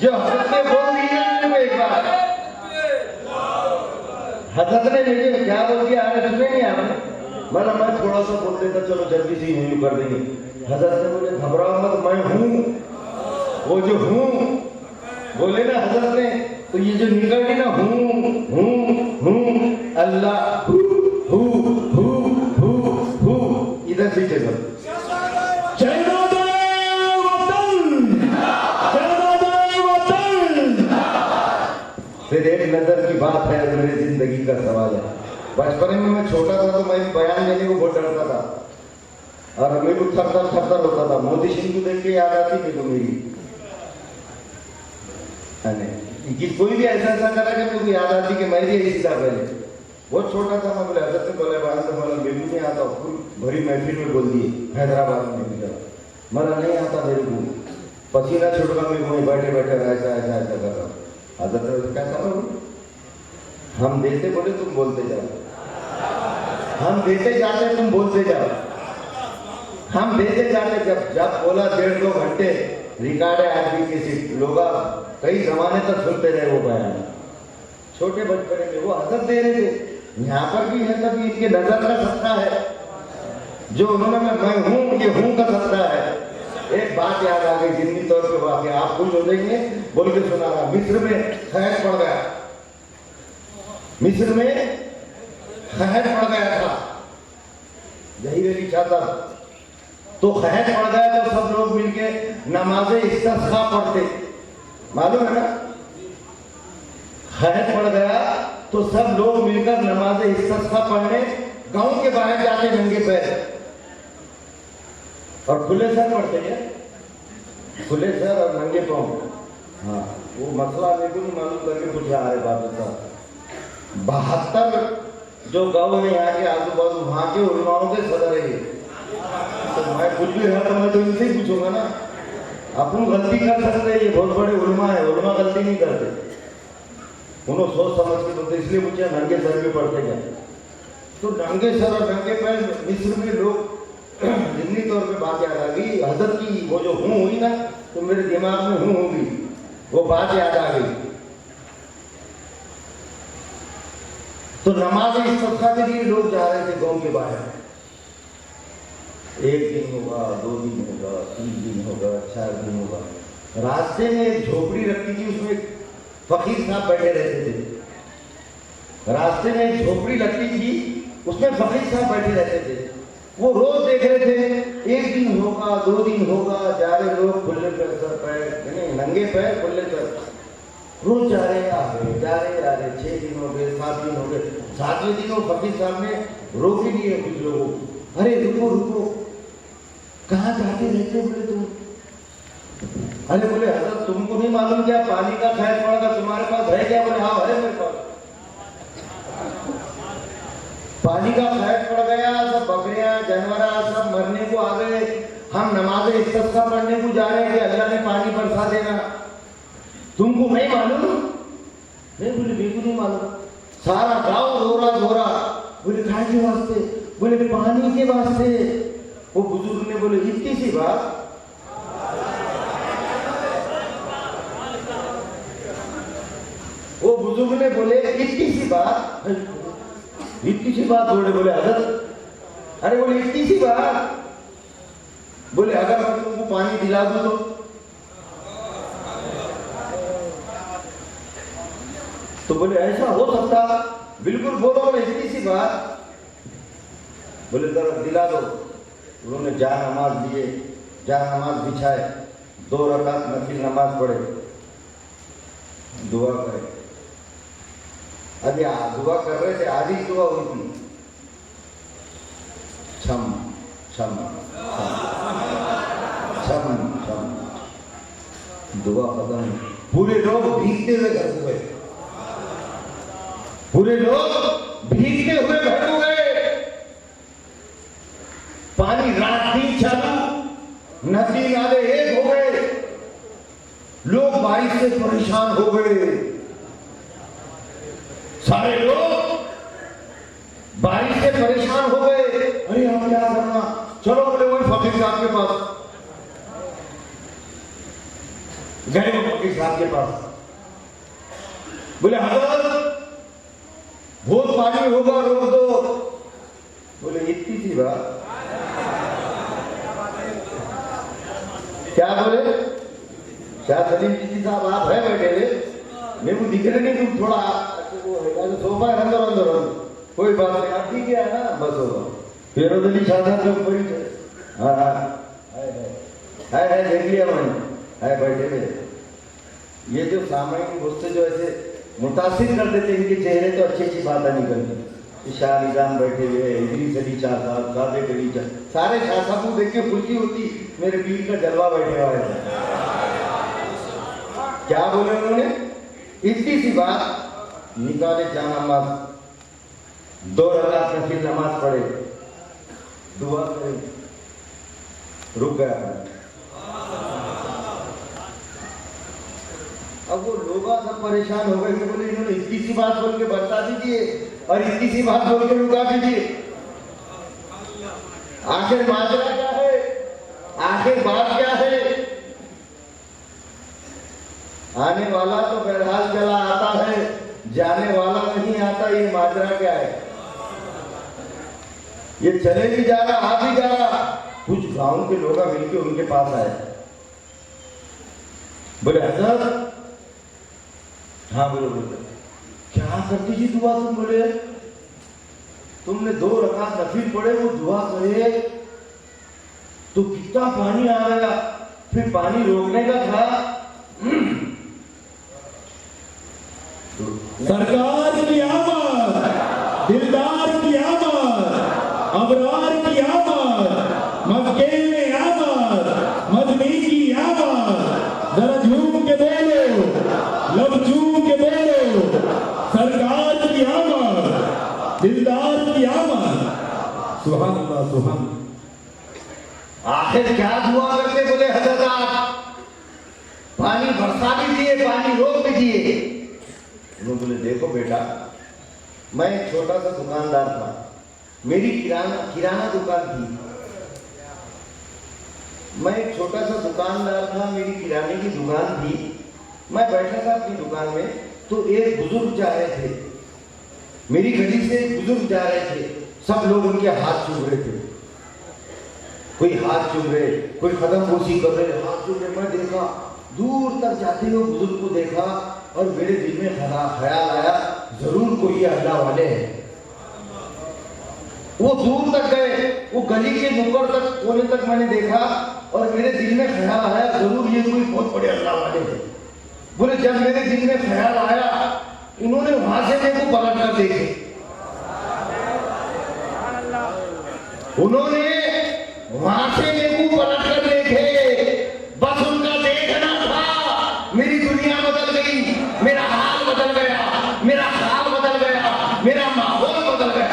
जो हजरत ने बोल दिया मेरे को एक बार, हजरत ने मुझे क्या बोल दिया आपने सुने नहीं आपने? मैं थोड़ा सा बोल देता चलो जल्दी से यूं कर देंगे। हजरत ने बोले घबराओ मत, मैं हूं, वो जो हूं बोले ना हजरत ने, तो ये जो निकल गई ना हूं अल्लाह हु इधर से चलो। फिर एक नजर की बात है, मेरी जिंदगी का सवाल है। बचपन में मैं छोटा था तो मैं बयान देने को बहुत डरता था और मेरे को थर होता था। मोदी सिंह को देख के याद आती मेरे को मेरी, कि कोई भी ऐसा करा कि मेरे को याद आती कि मैं भी ऐसी था पहले। बहुत छोटा था मैं, बोले हजरत ने बोले बयान तो बोला मेरे को नहीं आता, भरी महफिल में बोल दिए हैदराबाद में भी मला नहीं आता मेरे को, पसीना छुटका मेरे को बैठे बैठे ऐसा कर रहा। हजरत क्या करो, हम देते बोले तुम बोलते जाओ, हम देते जाते तुम बोलते जाओ, हम देते जाते। जब बोला 1.5-2 घंटे रिकॉर्ड है आदमी की सीट, लोग कई जमाने तक सुनते रहे वो बयान। छोटे बचपन में वो हजरत दे रहे थे। यहाँ पर भी है तभी इनके नजर का सत्ता है जो उन्होंने मैं हूँ, ये हूँ का सत्ता है। एक बात याद आ गई जिंदगी तौर पे वाकई आप खुश हो जाएंगे बोल के सुना रहा। मिस्र में खैर पड़ गया, मिस्र में खैर पड़ गया था, यही मेरी चाहता। तो खैर पड़ गया तो सब लोग मिलके नमाज़े इस्तिस्क़ा पढ़ते, मालूम है ना? खैर पड़ गया तो सब लोग मिलकर नमाज़े इस्तिस्क़ा पढ़ने गांव के बाहर जाते नंगे पैर और खुले सर पढ़ते हैं, खुले सर और नंगे पांव। हाँ वो मसला मेरे को नहीं मालूम करके पूछा है बाबा साहब। 72 जो गांव है यहाँ के आजू बाजू, वहाँ के उलमाओं के सदर है। तो मैं कुछ भी रहा तो मैं तो इनसे ही पूछूंगा ना। अपन गलती कर सकते हैं, ये बहुत बड़े उलमा है, उलमा गलती नहीं करते, उन्होंने सोच समझ के बोलते, इसलिए पूछा नंगे सर भी पढ़ते क्या? तो नंगे सर और नंगे पैर मिस्र में लोग जिंदगी तौर पे बात याद आ गई हजरत की। वो जो हूँ हुई ना तो मेरे दिमाग में हूँ होगी, वो बात याद आ गई। तो नमाज इस्तिस्क़ा के लिए लोग जा रहे थे गांव के बाहर। 1 दिन होगा, 2 दिन होगा, 3 दिन होगा, 4 दिन होगा। रास्ते में एक झोपड़ी रखी थी, उसमें फकीर साहब बैठे रहते थे। रास्ते में एक झोपड़ी लगती थी, उसमें फकीर साहब बैठे रहते थे। वो रोज देख रहे थे 1 दिन होगा, 2 दिन होगा, जा रहे लोग खुले पैर, नंगे पैर खुले पैर, रोज जा रहे आ रहे 6 दिन हो गए, 7 दिन हो गए। 7वें दिन वो फकीर साहब ने रोक ही दिए कुछ लोगों को, अरे रुको कहाँ जाते रहते बोले तुम? अरे बोले हजरत तुमको नहीं मालूम क्या पानी का खैर पड़ेगा, तुम्हारे पास है क्या? बोले हाँ है मेरे पास। पानी का खैर पड़ गया, सब बकरियां जानवर सब मरने को आ गए। हम नमाज़े इस्तिस्क़ा पढ़ने को जा रहे हैं कि अल्लाह ने पानी बरसा देगा, तुमको नहीं मालूम? नहीं बोले बिल्कुल नहीं मालूम। सारा गांव रो रहा। बोले काय के वास्ते? बोले पानी के वास्ते। वो बुजुर्ग ने बोले इतनी सी बात? वो बुजुर्ग ने बोले इतनी सी बात? इतनी सी बात बोले हजरत? अरे बोले इतनी सी बात? बोले अगर मैं तुमको पानी दिला दूं तो बोले ऐसा हो सकता? बिल्कुल बोलो, बोले इतनी सी बात? बोले जरा दिला दो। उन्होंने जा नमाज दिए, जा नमाज बिछाए, 2 रकात नफिल नमाज पढ़े, दुआ करे। अभी दुआ कर रहे थे, आधी दुआ उनकी छम छम छम छम, दुआ खत्म। पूरे लोग भीगते हुए घर को गए, पूरे लोग भीगते हुए घर को गए। पानी रात दिन चालू, नदी नाले एक हो गए, लोग बारिश से परेशान हो गए। सारे लोग बारिश से परेशान हो गए। अरे हम क्या करना? चलो बोले वही फकीर साहब के पास। गए वो फकीर साहब के पास, बोले हजरत बहुत पानी होगा, रोक दो। बोले इतनी सी बात, क्या बोले? शाह सलीम जी साहब आप है बैठे हुए, मेरे को दिख रहे नहीं, तुम थोड़ा वो सोफा है अंदर अंदर, कोई बात नहीं, आप ठीक है ना, बस होगा। फिर अली शाह साहब के ऊपर ही, हाँ हाँ है देख लिया मैंने, है बैठे हुए। ये जो सामयिक गुस्से जो ऐसे मुतासिर कर देते, इनके चेहरे तो अच्छी अच्छी बातें निकलती। शाह निजाम बैठे हुए, इदरीस अली शाह साहब, सादिक अली शाह, सारे शाह साहब को देख के खुशी होती, मेरे पीर का जलवा बैठे हुआ है। क्या बोले उन्होंने? इतनी सी बात, निकाले जान नमाज, 2 रकात नफिल नमाज पढ़े, दुआ करे, रुक गया। अब वो लोग सब परेशान हो गए कि बोले इन्होंने इतनी सी बात बोल के बता दीजिए और इतनी सी बात बोल के रुका दीजिए, आखिर माजरा क्या है, आखिर बात क्या है? आने वाला तो बहरहाल चला आता है, जाने वाला नहीं आता, ये माजरा क्या है? ये चले भी जा रहा, आ भी जा रहा। कुछ गांव के लोग मिलके उनके पास आए, बोले हजरत, हाँ बोलो बोलो, क्या करती थी दुआ तुम? बोले तुमने 2 रकात नफिल पढ़े, वो दुआ करे तो कितना पानी आ गया, फिर पानी रोकने का था। सरकार की आमद, दिलदार की आमद, अबरार की आमद, मक्के में आमद, मदनी की आमद, जरा झूम के बोलो, लब झूम के बोलो, सरकार की आमद, दिलदार की आमद, सुभान अल्लाह सुभान। आखिर क्या दुआ करते? बोले हजरत आप पानी बरसा भी दिए, पानी रोक भी दिए। उन्होंने बोले देखो बेटा, मैं एक छोटा सा दुकानदार था, मेरी किराना दुकान थी, मैं एक छोटा सा दुकानदार था, मेरी किराने की दुकान थी। मैं बैठा था अपनी दुकान में, तो एक बुजुर्ग जा रहे थे, मेरी गली से एक बुजुर्ग जा रहे थे, सब लोग उनके हाथ चूम रहे थे, कोई हाथ चूम रहे, कोई कदम बोसी कर रहे, हाथ चूम रहे। मैं देखा, दूर तक जाते हुए बुजुर्ग को देखा और मेरे दिल में ख्याल आया, जरूर कोई ये अल्लाह वाले हैं। वो दूर तक गए, वो गली के नुक्कड़ तक, कोने तक मैंने देखा और मेरे दिल में ख्याल आया, जरूर ये कोई बहुत बड़े अल्लाह वाले हैं। बोले जब मेरे दिल में ख्याल आया, इन्होंने वहां से मेरे को पलट कर देखे, उन्होंने वहां से मेरे को पलट कर देखे, बस उनका देखना था, मेरी दुनिया बदल गई, मेरा हाल बदल गया, मेरा ख्याल बदल गया, मेरा माहौल बदल गया।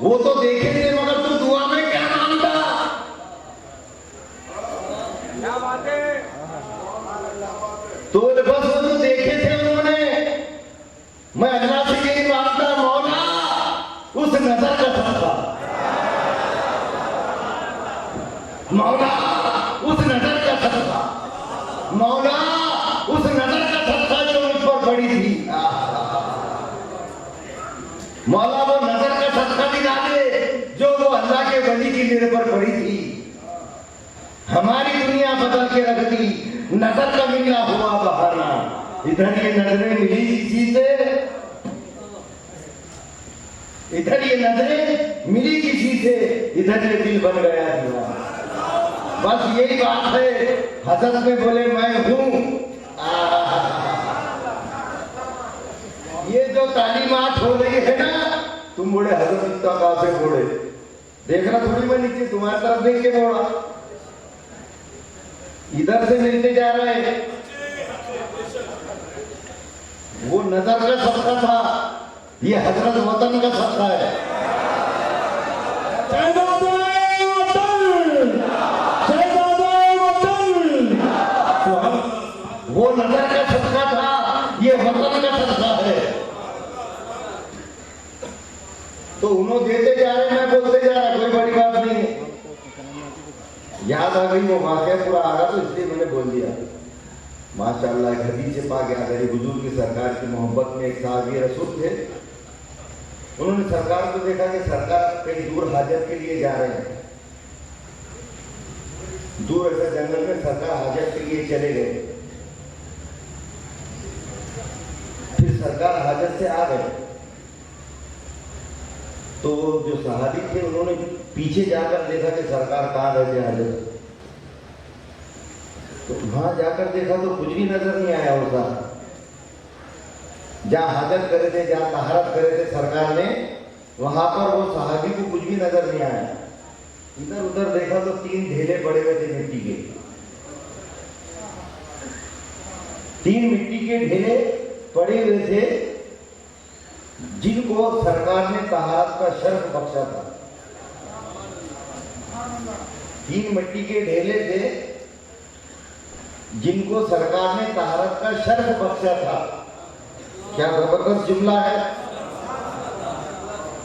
वो तो देखे थे, मगर तू दुआ में क्या मांगता? क्या बात है? तो बस वो तो देखे थे उन्होंने, मैं अल्लाह से यही मांगता, मौला उस नजर का सदका, मौला उस नजर का सदका, मौला उस नजर का सदका जो मुझ पर पड़ी थी, मौला वो नजर का सदका दिला दे जो वो अल्लाह के वली की मेरे पर पड़ी थी। हमारी दुनिया बदल के रख दी, नजर का मिलना हुआ बहाना, इधर ये नजरें मिली किसी से, इधर ये नजरें मिली किसी से, इधर ये दिल बन गया दीवाना। बस यही बात है। हजरत में बोले मैं हूं, ये जो तालीमात हो रही है ना, तुम बोले हजरत इतना कहां से बोले, देखना थोड़ी मैं नीचे तुम्हारी तरफ देख के बोला, इधर से मिलते जा रहे हैं। वो नजर का सदका था, ये हजरत वतन का सदका है। याद आ गई वो वाकया पूरा आ रहा, तो इसलिए मैंने बोल दिया। माशाअल्लाह एक हदीस से पाक याद है, हुजूर की सरकार की मोहब्बत में एक साहबी रसूल थे। उन्होंने सरकार को देखा कि सरकार कहीं दूर हाजत के लिए जा रहे हैं, दूर ऐसे जंगल में सरकार हाजत के लिए चले गए। फिर सरकार हाजत से आ गए तो जो सहाबी थे उन्होंने पीछे जाकर देखा कि सरकार कहाँ गए थे हाजत। तो वहां जाकर देखा तो कुछ भी नजर नहीं आया होता। जहां हाजत करे थे, जहां तहारत करे थे सरकार ने, वहां पर वो सहाबी को कुछ भी नजर नहीं आया। इधर उधर देखा तो 3 ढेले पड़े हुए थे मिट्टी के, 3 मिट्टी के ढेले पड़े हुए थे जिनको सरकार ने तहारत का शर्फ बख्शा था। 3 मिट्टी के ढेले थे जिनको सरकार ने तहारत का शर्फ बख्शा था। क्या जबरदस्त जुमला है।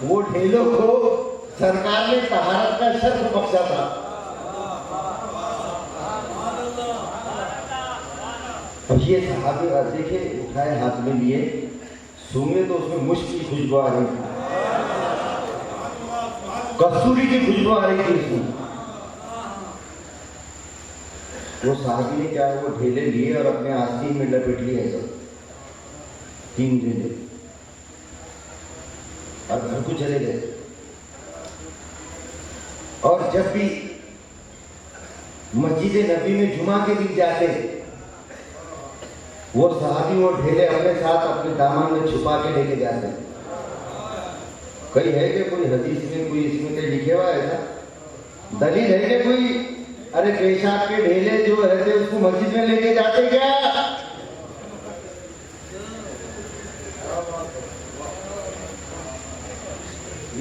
वो ढेलों को सरकार ने तहारत का शर्फ बख्शा था। अब ये सहाबी देखे उठाए हाथ में लिए, सूंघे तो उसमें मुश्क की खुशबू आ रही थी, कस्तूरी की खुशबू आ रही थी उसमें। वो साहबी ने क्या वो ढेले लिए और अपने आस्तीन में लपेट लिए सब 3 ढेले, और घर को चले गए। और जब भी मस्जिद नबी में जुमा के दिन जाते, वो सहाबी वो ढेले अपने साथ अपने दामन में छुपा के लेके जाते। कहीं है कि कोई हदीस में कोई इसमें कहीं लिखे हुआ है ना, दलील है कि कोई अरे पेशाब के ढेले जो रहते उसको मस्जिद में लेके जाते क्या?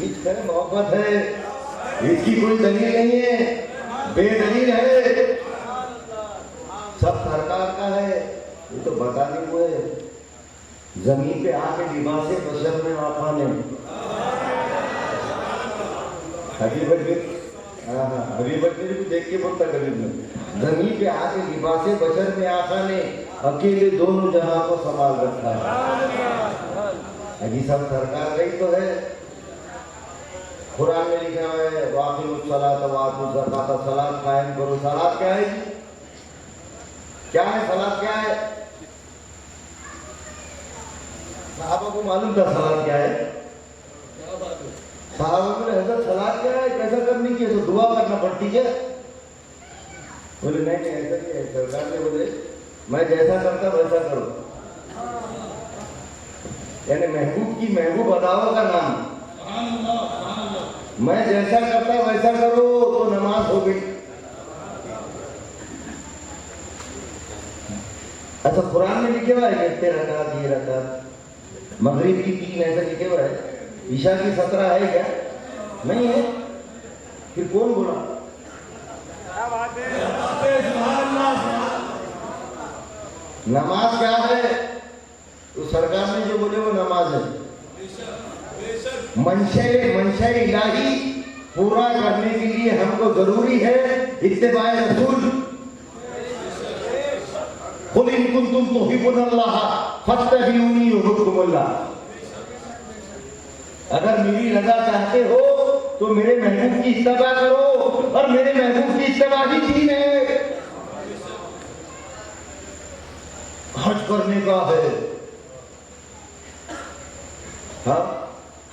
इसमें मोहब्बत है, इसकी कोई दलील नहीं है, बेदलील है, सब सरकार का है। ये तो बताने को है, जमीन पे आके लिबासे बशर में आफाने, अभी बच्चे को देख के बोलता कभी में, जमीन पे आके लिबासे बशर में आफाने अकेले दोनों जहां को संभाल रखा है। अभी सब सरकार गई तो है। कुरान में लिखा है वाक़िमुस सलात व आतुज़ ज़कात, सलात कायम करो। सलात क्या है? क्या है सलात? क्या है? साहबा को मालूम था सलात क्या है? साहबा को हज़रत सलात क्या है, कैसा करनी चाहिए? तो दुआ करना पड़ती है। बोले नहीं ऐसा नहीं है। सरकार ने बोले मैं जैसा करता वैसा करो, यानी महबूब की महबूब अदाओं का नाम, मैं जैसा करता वैसा करो तो नमाज हो गई। अच्छा कुरान में लिखे हुआ है कि 13 रकात, ये रकात, मगरिब की 3 ऐसा लिखे हुआ है, ईशा की 17 है क्या? नहीं है। फिर कौन बोला? नमाज क्या है? तो सरकार ने जो बोले वो नमाज है। मंशा इलाही पूरा करने के लिए हमको जरूरी है इत्तिबाए रसूल। कुल इन कुंतुम तुहिब्बुनल्लाह फत्तबिऊनी युहिब्बुकुमुल्लाह। अगर मेरी रजा चाहते हो तो मेरे महबूब की इत्तिबा करो, और मेरे महबूब की इत्तिबा ही दीन है। हज करने का है, हाँ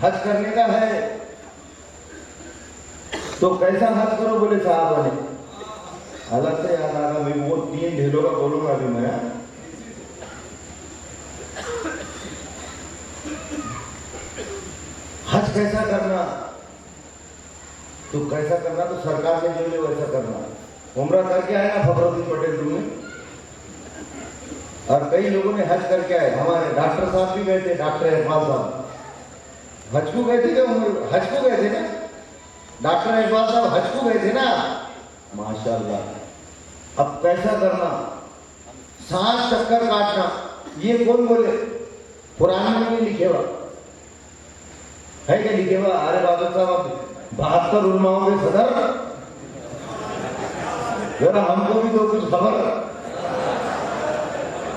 हज करने का है, तो कैसा हज करो? बोले साहब ने अलग से याद आ रहा, मैं वो 3 ढेलों का बोलूंगा अभी मैं। हज कैसा करना? तो कैसा करना? तो सरकार ने जो ले वैसा करना। उम्रा करके आए ना फखरुद्दीन पटेल तुमने, और कई लोगों ने हज करके आए। हमारे डॉक्टर साहब भी गए थे, डॉक्टर इकबाल साहब हज को गए थे क्या? हज को गए थे ना डॉक्टर इकबाल साहब, हज को गए थे ना, माशाल्लाह। अब कैसा करना? 7 चक्कर काटना। ये कौन बोले? कुरान में नहीं लिखे हुआ है क्या? लिखे हुआ? अरे बाबा साहब 72 उलमाओं के सदर जरा हमको भी तो कुछ खबर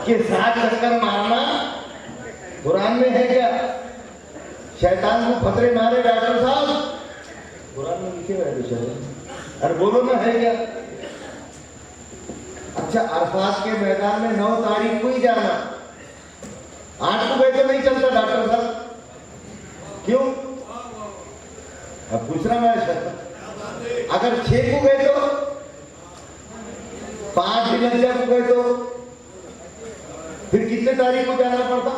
कि 7 चक्कर मारना कुरान में है क्या? शैतान को फतरे मारे डॉक्टर साहब, कुरान में लिखे हुए हैं। अरे बोलो ना, है क्या? अच्छा, अरफात के मैदान में 9 तारीख को ही जाना, 8 को गए तो नहीं चलता डॉक्टर साहब, क्यों? अब पूछ रहा मैं शर्त, अगर 6 को गए तो, 5 दिनचर्या को गए तो फिर कितने तारीख को जाना पड़ता?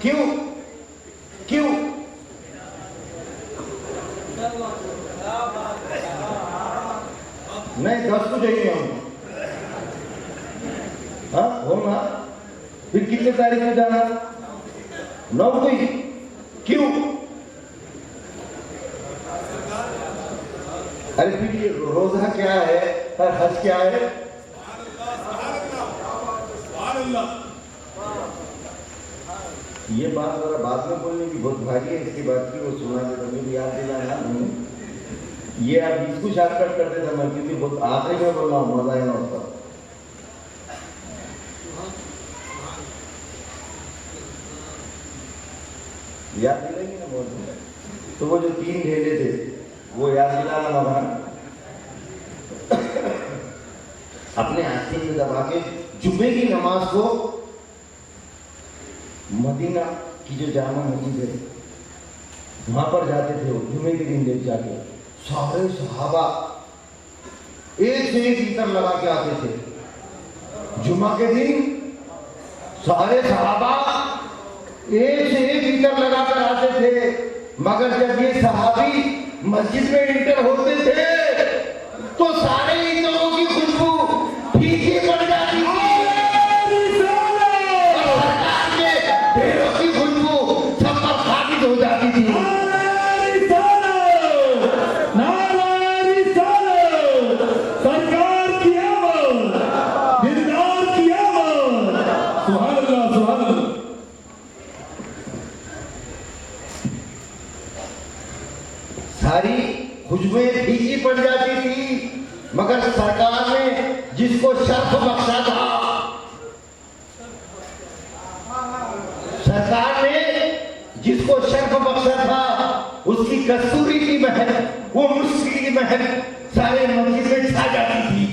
क्यों? क्यों? नहीं, 10 को जाइए हम, हाँ हो ना, फिर कितने तारीख को जाना? 9 को ही, क्यों? अरे फिर ये रोजा क्या है और हज क्या है? ये बात जरा बाद में बोलने की बहुत भारी है, इसकी बात की वो सुना देता, मुझे याद दिलाया नहीं, ये आप इसको शॉर्टकट कर देता मैं, क्योंकि बहुत आखिरी में बोल रहा हूँ, मजा है ना उसका। याद दिलाएंगे ना बहुत, तो वो जो 3 ढेले थे वो याद दिलाना मगर अपने आस्तीन में दबा के जुमे की नमाज को, मदीना की जो जामा मस्जिद है वहां पर जाते थे वो जुमे के दिन देख जाके, सारे सहाबा एक से एक इतर लगा के आते थे। जुमा के दिन सारे सहाबा एक से एक इतर लगा कर आते थे, मगर जब ये सहाबी मस्जिद में इंटर होते थे तो सारे इतरों की खुशबू फीकी पड़ जाती थी, हो जाती थी। सरकार की आमद, दिलदार की आमद, सुभान अल्लाह, सुभान अल्लाह। सारी खुशबुएं फीकी पड़ जाती थी, मगर सरकार ने जिसको शर्फ बख्शा था, सरकार ने जिसको शर्फ बख्शा था, उसकी कस्तूरी की महक, वो मुस्की की महक सारे मस्जिद में छा जाती थी।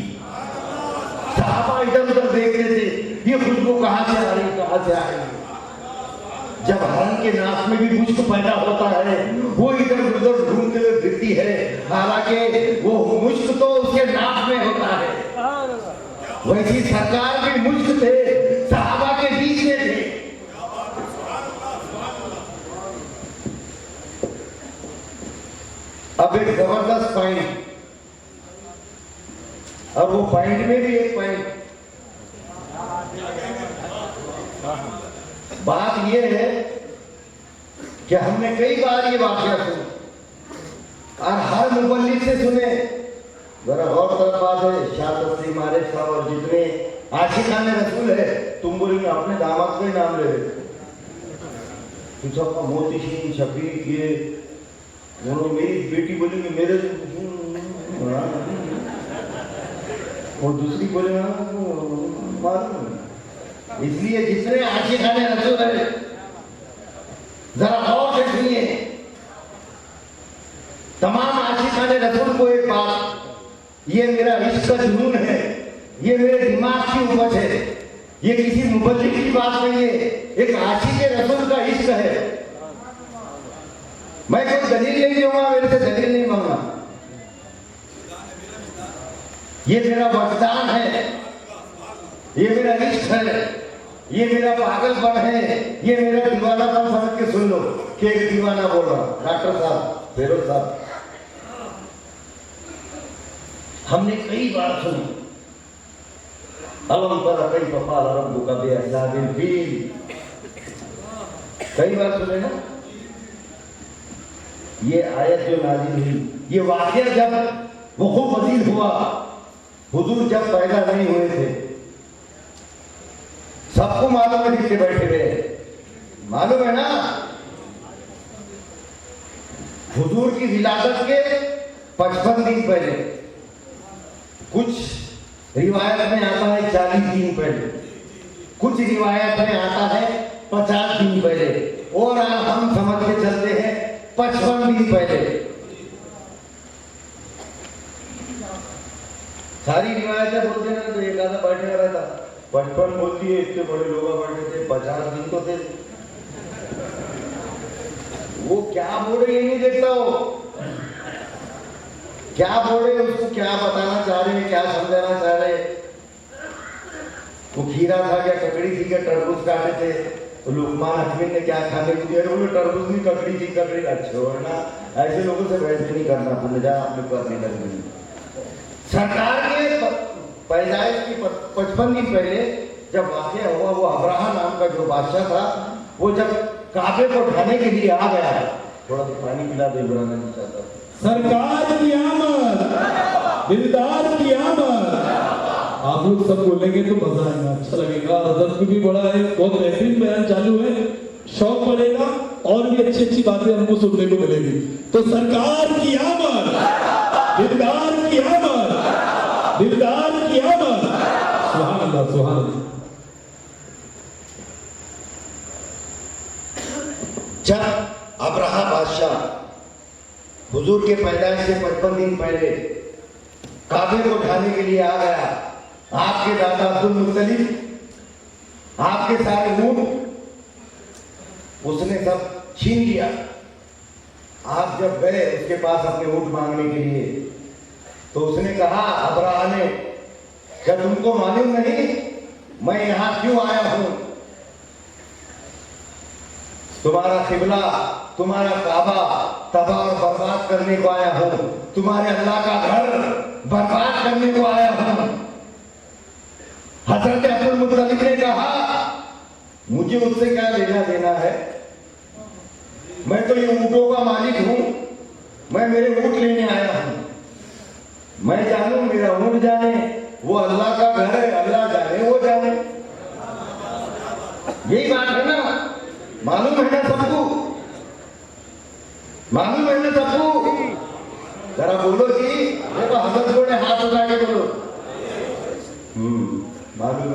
सहाबा इधर उधर देखते थे, ये खुशबू कहां से आ रही, कहां से आ रही। जब हरम के नाक में भी मुश्क पैदा होता है, वो इधर उधर ढूंढते हुए फिरती है, हालांकि वो मुश्क तो उसके नाक में होता है। वैसी सरकार भी मुश्क थे, सहाबा के बीच में थे। अब एक जबरदस्त पॉइंट, और वो पॉइंट में भी एक पॉइंट, बात ये है कि हमने कई बार ये वाकया सुने और हर मुबल्लिग से सुने। जरा गौर कर बात है, शाह तस्लीम आरिफ साहब और जितने आशिकाने रसूल है, तुम बोलेंगे अपने दामाद का ही नाम ले रहे, तुम सबका मोती सिंह, शफीक, ये दोनों, मेरी बेटी बोलेंगे मेरे, और दूसरी बोलेगा मालूम। इसलिए जितने आशिकाने रसूल है जरा गौर से सुनिए। तमाम आशिकाने रसूल को एक बात, ये मेरा इश्क का जुनून है, ये मेरे दिमाग की उपज है, ये किसी मुबल्लिग की बात नहीं है, एक आशिक रसूल का इश्क है। मैं कोई दलील नहीं दूंगा, मेरे से दलील नहीं मांगना, ये मेरा वजदान है, ये मेरा इश्क है, ये मेरा पागलपन है, ये मेरा दीवानापन समझ के सुन लो कि एक दीवाना बोल रहा। डॉक्टर साहब, फेरोज साहब, हमने कई बार सुनी, अलम तरा कैफ फ़अल रब्बुका बिअस्हाबिल फील, कई बार सुने ना। ये आयत जो नाज़िल हुई, ये वाक़या जब वक़ूअ पज़ीर हुआ, हुजूर जब पैदा नहीं हुए थे, सबको मालूम है, जिसके बैठे हुए मालूम है ना, हुजूर की विलादत के 55 दिन पहले कुछ रिवायत में आता है 40 दिन पहले, कुछ रिवायत में आता है 50 दिन पहले, और हम समझ के चलते हैं 55 दिन पहले। सारी रिवायतें बोलते हैं तो एक आधा बैठे रहता, 55 बोलती है, इतने बड़े लोग बैठे थे, 50 दिन तो थे। वो क्या बोल रहे ये नहीं देखता हो, क्या बोल रहे उसको क्या बताना चाह रहे हैं, क्या समझाना चाह रहे हैं। वो खीरा था क्या, ककड़ी थी क्या, तरबूज काटे थे तो लुकमान हकीम ने क्या खाने को दिया, बोले तरबूज नहीं ककड़ी थी, ककड़ी। अच्छे हो ना, ऐसे लोगों से बहस नहीं करना, अपने जा अपने करने लगनी। सरकार के पैदाइश की 55 दिन पहले जब वाकया हुआ, वो अब्राहा नाम का जो बादशाह था, वो जब काबे को ढाने के लिए आ गया, थोड़ा सा पानी पिला दे, बुलाना नहीं चाहता। सरकार की आमद, दिलदार की आमद। आप लोग सब बोलेंगे तो मजा आएगा, अच्छा लगेगा। अदब भी बड़ा है, बहुत बेहतरीन बयान चालू है, शौक बढ़ेगा और भी अच्छी अच्छी बातें हमको सुनने को मिलेगी। तो सरकार की आमद, दिलदार की आमद, दिलदार की आमद। सुभान अल्लाह, सुभान अल्लाह। जब अब्राहा बादशाह हुजूर के पैदाइश से 55 दिन पहले काबे को ढाने के लिए आ गया, आपके दादा अब्दुल मुत्तलिब, आपके सारे ऊंट उसने सब छीन लिया। आप जब गए उसके पास अपने ऊंट मांगने के लिए, तो उसने कहा, अब्राहा ने, क्या तुमको मालूम नहीं मैं यहां क्यों आया हूं? तुम्हारा किबला, तुम्हारा काबा तबाह और बर्बाद करने को आया हूं, तुम्हारे अल्लाह का घर बर्बाद करने को आया हूं। हजरत अब्दुल मुत्तलिब ने कहा, मुझे उससे क्या लेना देना है, मैं तो ये ऊंटों का मालिक हूं, मैं मेरे ऊंट लेने आया हूं। मैं जानूं, मेरा ऊंट जाने, वो अल्लाह का घर है, अल्लाह जाने वो जाने। यही बात है ना, मालूम है ना सबको, मालूम है ना सबको। जरा बोलो जी, देखो हजरत ने हाथ उठा के बोलो। मालूम